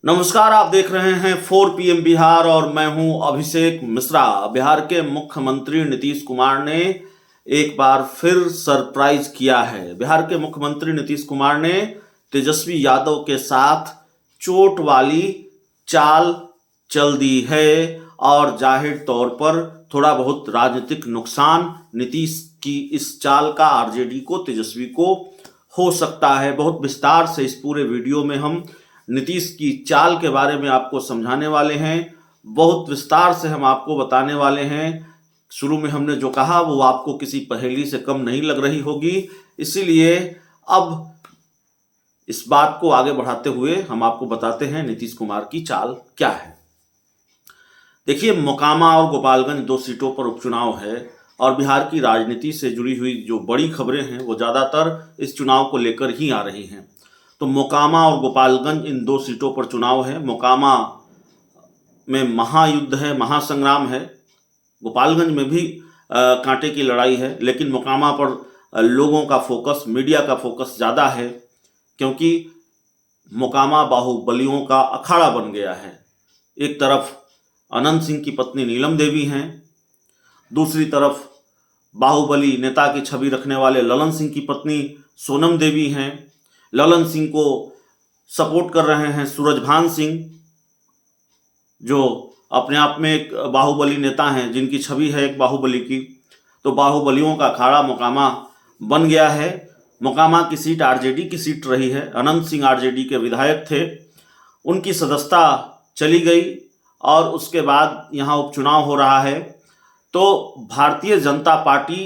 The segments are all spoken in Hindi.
नमस्कार, आप देख रहे हैं 4 PM बिहार और मैं हूं अभिषेक मिश्रा। बिहार के मुख्यमंत्री नीतीश कुमार ने एक बार फिर सरप्राइज किया है। बिहार के मुख्यमंत्री नीतीश कुमार ने तेजस्वी यादव के साथ चोट वाली चाल चल दी है और जाहिर तौर पर थोड़ा बहुत राजनीतिक नुकसान नीतीश की इस चाल का आरजेडी को, तेजस्वी को हो सकता है। बहुत विस्तार से इस पूरे वीडियो में हम नीतीश की चाल के बारे में आपको समझाने वाले हैं। बहुत विस्तार से हम आपको बताने वाले हैं। शुरू में हमने जो कहा वो आपको किसी पहेली से कम नहीं लग रही होगी, इसीलिए अब इस बात को आगे बढ़ाते हुए हम आपको बताते हैं नीतीश कुमार की चाल क्या है। देखिए, मोकामा और गोपालगंज 2 सीटों पर उपचुनाव है और बिहार की राजनीति से जुड़ी हुई जो बड़ी खबरें हैं वो ज़्यादातर इस चुनाव को लेकर ही आ रही हैं। तो मोकामा और गोपालगंज इन 2 सीटों पर चुनाव है। मोकामा में महायुद्ध है, महासंग्राम है। गोपालगंज में भी कांटे की लड़ाई है, लेकिन मोकामा पर लोगों का फोकस, मीडिया का फोकस ज़्यादा है, क्योंकि मोकामा बाहुबलियों का अखाड़ा बन गया है। एक तरफ अनंत सिंह की पत्नी नीलम देवी हैं, दूसरी तरफ बाहुबली नेता की छवि रखने वाले ललन सिंह की पत्नी सोनम देवी हैं। ललन सिंह को सपोर्ट कर रहे हैं सूरजभान सिंह, जो अपने आप में एक बाहुबली नेता हैं, जिनकी छवि है एक बाहुबली की। तो बाहुबलियों का अखाड़ा मोकामा बन गया है। मोकामा की सीट आरजेडी की सीट रही है। अनंत सिंह आरजेडी के विधायक थे, उनकी सदस्यता चली गई और उसके बाद यहाँ उपचुनाव हो रहा है। तो भारतीय जनता पार्टी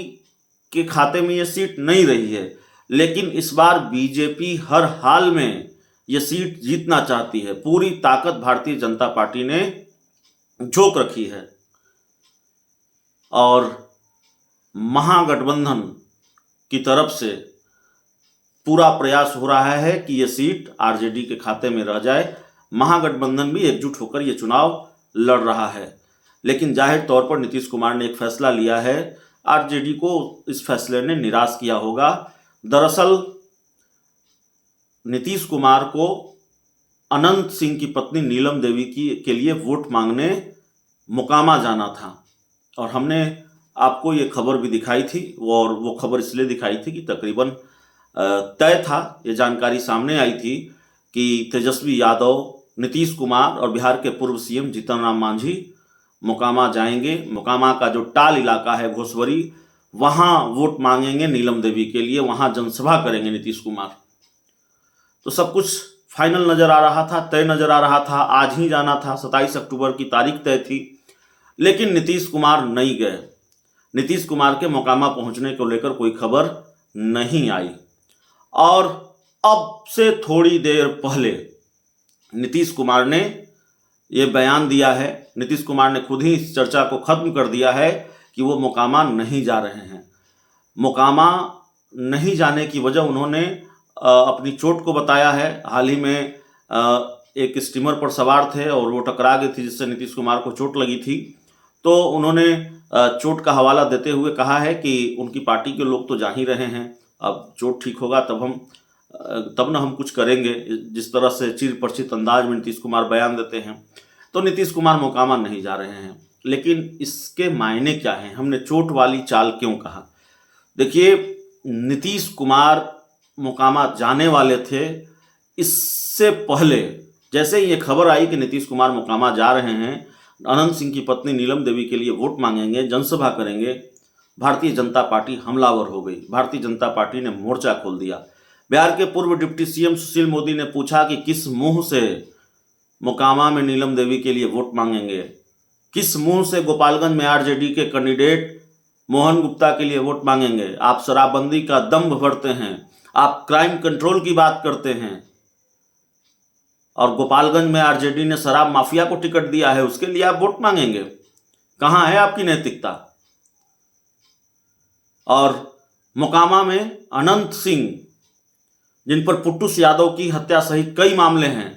के खाते में ये सीट नहीं रही है, लेकिन इस बार बीजेपी हर हाल में ये सीट जीतना चाहती है। पूरी ताकत भारतीय जनता पार्टी ने झोंक रखी है और महागठबंधन की तरफ से पूरा प्रयास हो रहा है कि ये सीट आरजेडी के खाते में रह जाए। महागठबंधन भी एकजुट होकर ये चुनाव लड़ रहा है, लेकिन जाहिर तौर पर नीतीश कुमार ने एक फैसला लिया है। आरजेडी को इस फैसले ने निराश किया होगा। दरअसल नीतीश कुमार को अनंत सिंह की पत्नी नीलम देवी के लिए वोट मांगने मोकामा जाना था और हमने आपको ये खबर भी दिखाई थी, और वो खबर इसलिए दिखाई थी कि तकरीबन तय था, ये जानकारी सामने आई थी कि तेजस्वी यादव, नीतीश कुमार और बिहार के पूर्व सीएम जीतन राम मांझी मोकामा जाएंगे। मोकामा का जो टाल इलाका है घोसवरी, वहाँ वोट मांगेंगे नीलम देवी के लिए, वहाँ जनसभा करेंगे नीतीश कुमार। तो सब कुछ फाइनल नज़र आ रहा था, तय नज़र आ रहा था। आज ही जाना था, 27 अक्टूबर की तारीख तय थी, लेकिन नीतीश कुमार नहीं गए। नीतीश कुमार के मोकामा पहुंचने को लेकर कोई खबर नहीं आई और अब से थोड़ी देर पहले नीतीश कुमार ने ये बयान दिया है। नीतीश कुमार ने खुद ही इस चर्चा को ख़त्म कर दिया है कि वो मोकामा नहीं जा रहे हैं। मोकामा नहीं जाने की वजह उन्होंने अपनी चोट को बताया है। हाल ही में एक स्टीमर पर सवार थे और वो टकरा गई थी, जिससे नीतीश कुमार को चोट लगी थी। तो उन्होंने चोट का हवाला देते हुए कहा है कि उनकी पार्टी के लोग तो जा ही रहे हैं, अब चोट ठीक होगा तब ना हम कुछ करेंगे। जिस तरह से चिर परिचित अंदाज में नीतीश कुमार बयान देते हैं, तो नीतीश कुमार मोकामा नहीं जा रहे हैं। लेकिन इसके मायने क्या हैं? हमने चोट वाली चाल क्यों कहा? देखिए, नीतीश कुमार मोकामा जाने वाले थे। इससे पहले जैसे ही ये खबर आई कि नीतीश कुमार मोकामा जा रहे हैं, अनंत सिंह की पत्नी नीलम देवी के लिए वोट मांगेंगे, जनसभा करेंगे, भारतीय जनता पार्टी हमलावर हो गई। भारतीय जनता पार्टी ने मोर्चा खोल दिया। बिहार के पूर्व डिप्टी सीएम सुशील मोदी ने पूछा कि किस मुंह से मोकामा में नीलम देवी के लिए वोट मांगेंगे, किस मुंह से गोपालगंज में आरजेडी के कैंडिडेट मोहन गुप्ता के लिए वोट मांगेंगे। आप शराबबंदी का दम्भ भरते हैं, आप क्राइम कंट्रोल की बात करते हैं, और गोपालगंज में आरजेडी ने शराब माफिया को टिकट दिया है, उसके लिए आप वोट मांगेंगे? कहाँ है आपकी नैतिकता? और मोकामा में अनंत सिंह, जिन पर पुट्टूस यादव की हत्या सहित कई मामले हैं,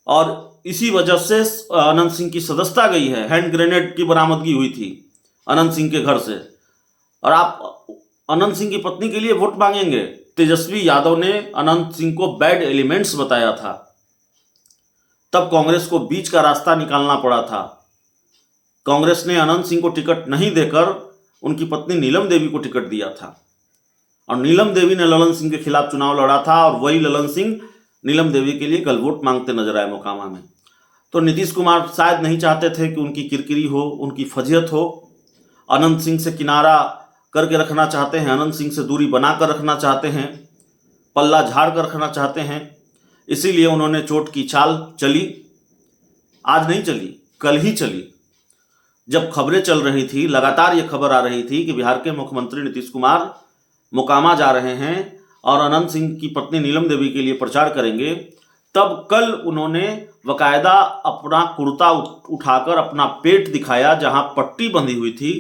और इसी वजह से अनंत सिंह की सदस्यता गई है। हैंड ग्रेनेड की बरामदगी हुई थी अनंत सिंह के घर से, और आप अनंत सिंह की पत्नी के लिए वोट मांगेंगे? तेजस्वी यादव ने अनंत सिंह को बैड एलिमेंट्स बताया था। तब कांग्रेस को बीच का रास्ता निकालना पड़ा था। कांग्रेस ने अनंत सिंह को टिकट नहीं देकर उनकी पत्नी नीलम देवी को टिकट दिया था, और नीलम देवी ने ललन सिंह के खिलाफ चुनाव लड़ा था, और वही ललन सिंह नीलम देवी के लिए कल वोट मांगते नजर आए मोकामा में। तो नीतीश कुमार शायद नहीं चाहते थे कि उनकी किरकिरी हो, उनकी फजीहत हो। अनंत सिंह से किनारा करके रखना चाहते हैं, अनंत सिंह से दूरी बनाकर रखना चाहते हैं, पल्ला झाड़ कर रखना चाहते हैं। इसीलिए उन्होंने चोट की चाल चली। आज नहीं चली, कल ही चली। जब खबरें चल रही थी, लगातार ये खबर आ रही थी कि बिहार के मुख्यमंत्री नीतीश कुमार मोकामा जा रहे हैं और अनंत सिंह की पत्नी नीलम देवी के लिए प्रचार करेंगे, तब कल उन्होंने बकायदा अपना कुर्ता उठाकर अपना पेट दिखाया जहां पट्टी बंधी हुई थी,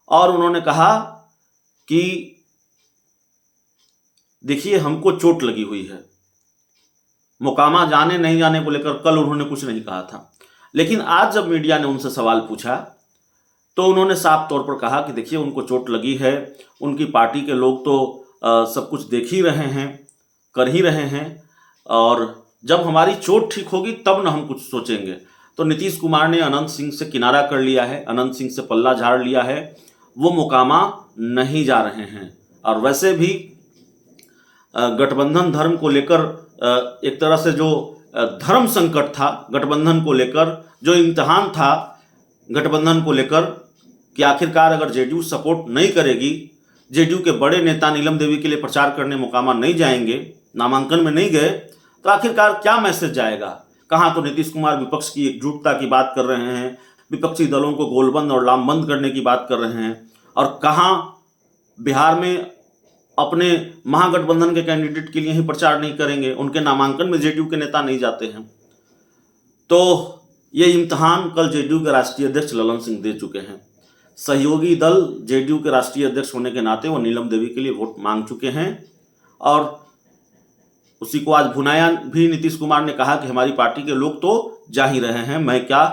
और उन्होंने कहा कि देखिए हमको चोट लगी हुई है। मोकामा जाने नहीं जाने को लेकर कल उन्होंने कुछ नहीं कहा था, लेकिन आज जब मीडिया ने उनसे सवाल पूछा तो उन्होंने साफ तौर पर कहा कि देखिए उनको चोट लगी है, उनकी पार्टी के लोग तो सब कुछ देख ही रहे हैं, कर ही रहे हैं, और जब हमारी चोट ठीक होगी तब न हम कुछ सोचेंगे। तो नीतीश कुमार ने अनंत सिंह से किनारा कर लिया है, अनंत सिंह से पल्ला झाड़ लिया है, वो मोकामा नहीं जा रहे हैं। और वैसे भी गठबंधन धर्म को लेकर एक तरह से जो धर्म संकट था, गठबंधन को लेकर जो इम्तिहान था गठबंधन को लेकर, कि आखिरकार अगर जेडीयू सपोर्ट नहीं करेगी, जेडीयू के बड़े नेता नीलम देवी के लिए प्रचार करने मोकामा नहीं जाएंगे, नामांकन में नहीं गए, तो आखिरकार क्या मैसेज जाएगा। कहाँ तो नीतीश कुमार विपक्ष की एकजुटता की बात कर रहे हैं, विपक्षी दलों को गोलबंद और लामबंद करने की बात कर रहे हैं, और कहाँ बिहार में अपने महागठबंधन के कैंडिडेट के लिए ही प्रचार नहीं करेंगे, उनके नामांकन में जेडीयू के नेता नहीं जाते हैं। तो ये इम्तिहान कल जेडीयू के राष्ट्रीय अध्यक्ष ललन सिंह दे चुके हैं। सहयोगी दल जेडीयू के राष्ट्रीय अध्यक्ष होने के नाते वो नीलम देवी के लिए वोट मांग चुके हैं, और उसी को आज भुनाया भी नीतीश कुमार ने कहा कि हमारी पार्टी के लोग तो जा ही रहे हैं, मैं क्या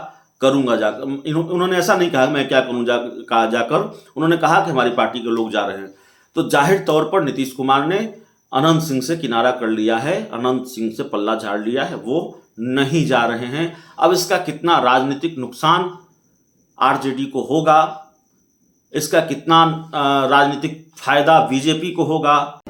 करूंगा जाकर। उन्होंने ऐसा नहीं कहा मैं क्या करूँ जाकर, उन्होंने कहा कि हमारी पार्टी के लोग जा रहे हैं। तो जाहिर तौर पर नीतीश कुमार ने अनंत सिंह से किनारा कर लिया है, अनंत सिंह से पल्ला झाड़ लिया है, वो नहीं जा रहे हैं। अब इसका कितना राजनीतिक नुकसान आरजेडी को होगा, इसका कितना राजनीतिक फायदा बीजेपी को होगा,